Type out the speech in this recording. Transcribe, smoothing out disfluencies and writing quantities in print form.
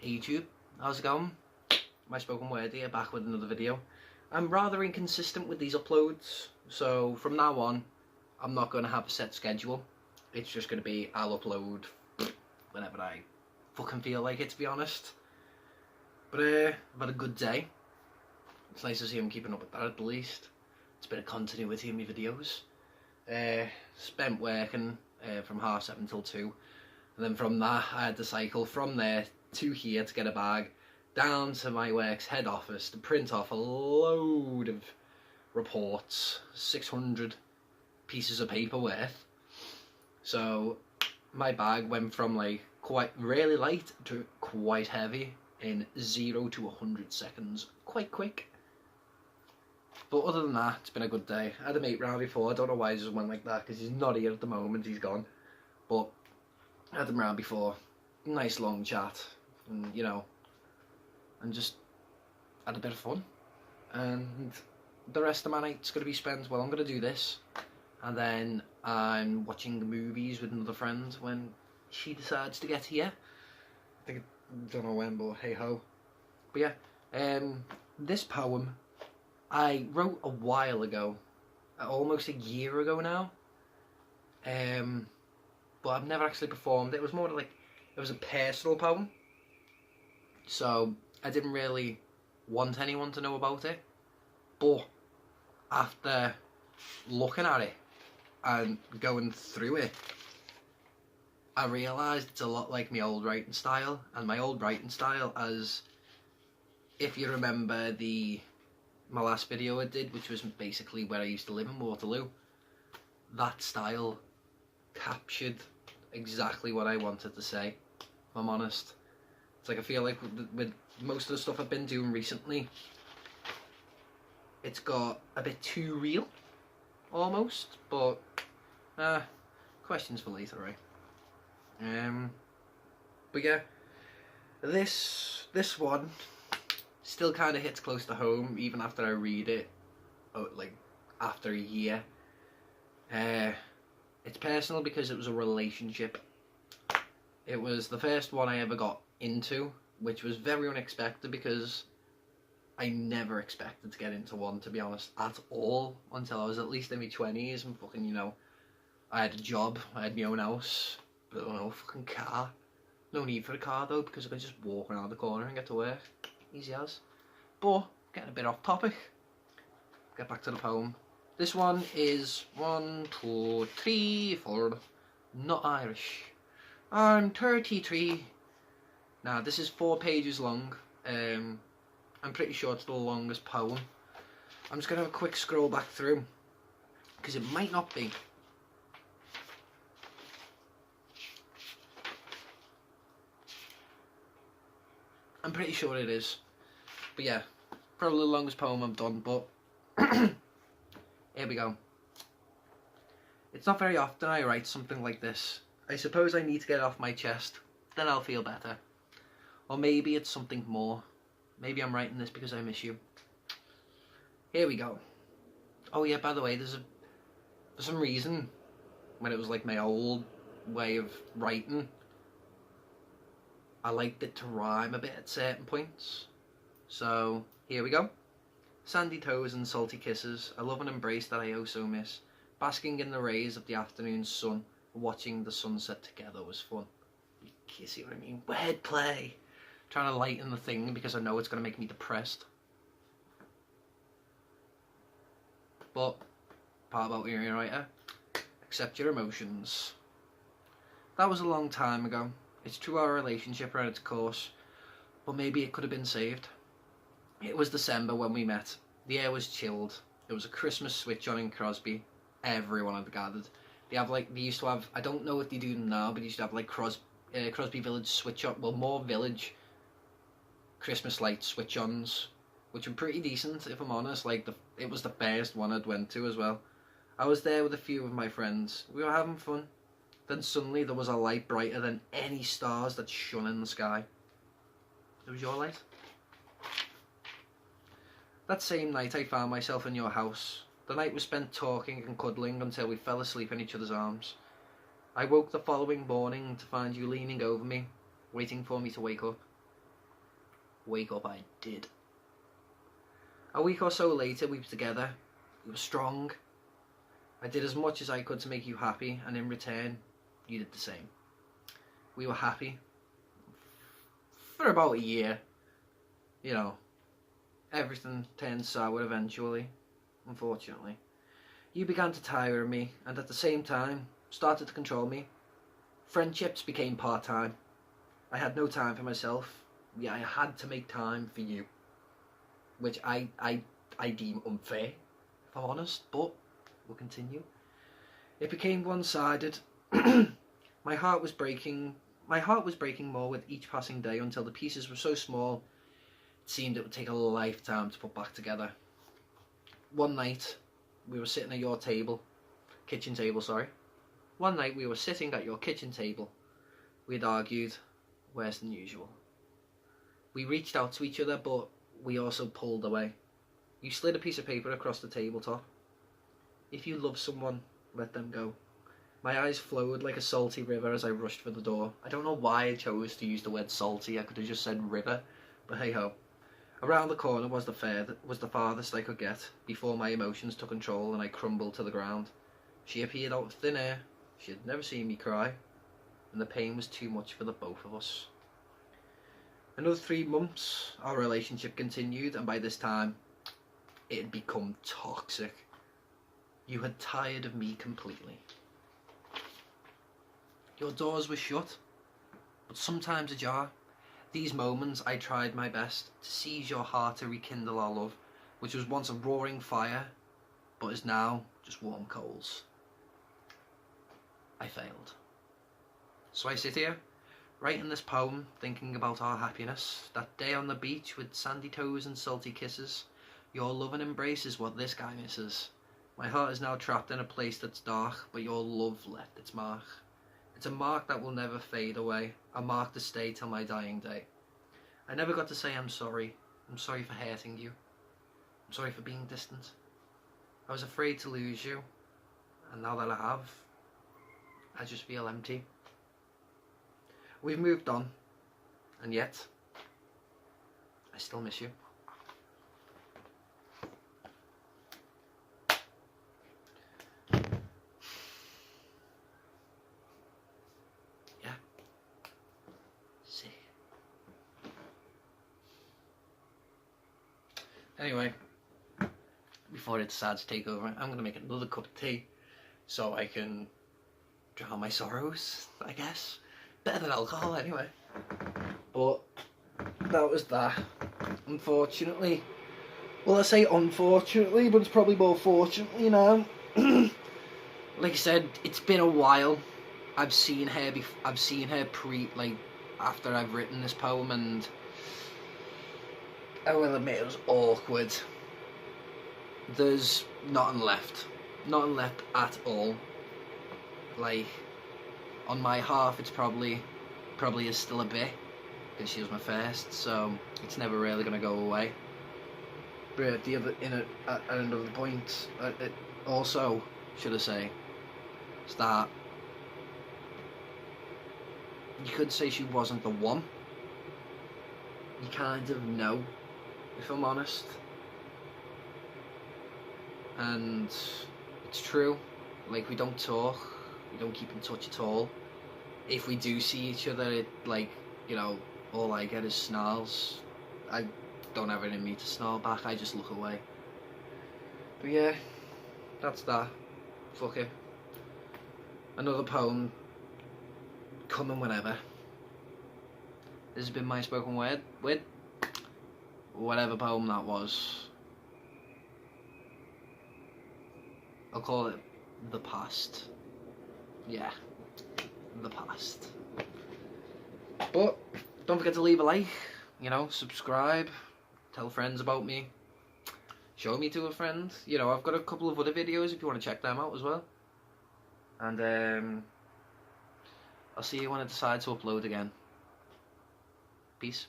Hey YouTube, how's it going? My spoken word here, back with another video. I'm rather inconsistent with these uploads, so from now on I'm not going to have a set schedule. It's just going to be I'll upload whenever I fucking feel like it, to be honest. But I've had a good day. It's nice to see I'm keeping up with that at the least. It's a bit of continuity in my videos. Spent working from 7:30 till 2, and then from that I had to cycle from there to here to get a bag, down to my work's head office to print off a load of reports, 600 pieces of paper worth. So my bag went from like quite really light to quite heavy in 0 to 100 seconds, quite quick. But other than that, it's been a good day. I had a mate round before. I don't know why he just went like that, because he's not here at the moment, he's gone. But I had him round before. Nice long chat, and you know, and just had a bit of fun. And the rest of my night's going to be spent, well, I'm going to do this, and then I'm watching the movies with another friend when she decides to get here. I don't know when, but hey ho. But yeah, this poem I wrote a while ago, almost a year ago now, but I've never actually performed it. It was more like, it was a personal poem, so I didn't really want anyone to know about it. But after looking at it and going through it, I realised it's a lot like my old writing style. And my old writing style, as if you remember my last video I did, which was basically where I used to live in Waterloo, that style captured exactly what I wanted to say, if I'm honest. It's like I feel like with most of the stuff I've been doing recently, it's got a bit too real, almost, but questions for later, right? But yeah, this one still kind of hits close to home, even after I read it, like after a year. It's personal because it was a relationship. It was the first one I ever got into, which was very unexpected because I never expected to get into one, to be honest, at all, until I was at least in my 20s and fucking, you know, I had a job, I had my own house, but no fucking car. No need for a car though, because I could just walk around the corner and get to work. Easy as. But, getting a bit off topic, get back to the poem. This one is 1, 2, 3, 4, not Irish. I'm 33. Now, this is 4 pages long. I'm pretty sure it's the longest poem. I'm just going to have a quick scroll back through, because it might not be. I'm pretty sure it is. But yeah, probably the longest poem I've done, but here we go. It's not very often I write something like this. I suppose I need to get it off my chest, then I'll feel better. Or maybe it's something more. Maybe I'm writing this because I miss you. Here we go. Oh yeah, by the way, for some reason, when it was like my old way of writing, I liked it to rhyme a bit at certain points. So, here we go. Sandy toes and salty kisses, a love and embrace that I oh so miss. Basking in the rays of the afternoon sun, watching the sunset together was fun. You see what I mean? Wordplay. Trying to lighten the thing because I know it's going to make me depressed. But, part about being a writer, accept your emotions. That was a long time ago. It's true our relationship ran its course, but maybe it could have been saved. It was December when we met. The air was chilled. It was a Christmas switch on in Crosby. Everyone had gathered. They used to have, I don't know if they do them now, but they used to have like Crosby Village switch on, well, more Village Christmas light switch ons, which were pretty decent, if I'm honest. Like, it was the first one I'd went to as well. I was there with a few of my friends. We were having fun. Then suddenly there was a light brighter than any stars that shone in the sky. It was your light. That same night I found myself in your house. The night was spent talking and cuddling until we fell asleep in each other's arms. I woke the following morning to find you leaning over me, waiting for me to wake up. wake up I did. A week or so later we were together. We were strong. I did as much as I could to make you happy, and in return you did the same. We were happy for about a year. You know, everything turned sour eventually, unfortunately. You began to tire of me, and at the same time started to control me. Friendships became part-time. I had no time for myself. Yeah, I had to make time for you, which I deem unfair, if I'm honest, but we'll continue. It became one-sided. My heart was breaking more with each passing day, until the pieces were so small it seemed it would take a lifetime to put back together. One night we were sitting at your kitchen table. One night we were sitting at your kitchen table. We had argued worse than usual. We reached out to each other, but we also pulled away. You slid a piece of paper across the tabletop. If you love someone, let them go. My eyes flowed like a salty river as I rushed for the door. I don't know why I chose to use the word salty. I could have just said river, but hey ho. Around the corner was the farthest I could get before my emotions took control and I crumbled to the ground. She appeared out of thin air. She had never seen me cry, and the pain was too much for the both of us. Another 3 months, our relationship continued, and by this time, it had become toxic. You had tired of me completely. Your doors were shut, but sometimes ajar. These moments I tried my best to seize your heart to rekindle our love, which was once a roaring fire, but is now just warm coals. I failed. So I sit here, writing this poem, thinking about our happiness, that day on the beach with sandy toes and salty kisses. Your love and embrace is what this guy misses. My heart is now trapped in a place that's dark, but your love left its mark. It's a mark that will never fade away, a mark to stay till my dying day. I never got to say I'm sorry. I'm sorry for hurting you. I'm sorry for being distant. I was afraid to lose you, and now that I have, I just feel empty. We've moved on, and yet, I still miss you. Anyway, before it decides to take over, I'm going to make another cup of tea so I can drown my sorrows, I guess. Better than alcohol anyway. But that was that. Unfortunately. Well, I say unfortunately, but it's probably more fortunately now. Like I said, it's been a while. I've seen her after I've written this poem, and I will admit it was awkward. There's nothing left at all. Like, on my half, it's probably is still a bit, because she was my first, so it's never really gonna go away. But at another point, it also, should I say, is that you could say she wasn't the one. You kind of know, if I'm honest. And it's true, like, we don't talk, we don't keep in touch at all. If we do see each other, it, like, you know, all I get is snarls. I don't have it in me to snarl back, I just look away. But yeah, that's that. Fuck it. Another poem coming whenever. This has been my spoken word with whatever poem that was. I'll call it The Past. Yeah, The Past. But don't forget to leave a like, you know, subscribe, tell friends about me, show me to a friend. You know, I've got a couple of other videos if you want to check them out as well. And I'll see you when I decide to upload again. Peace.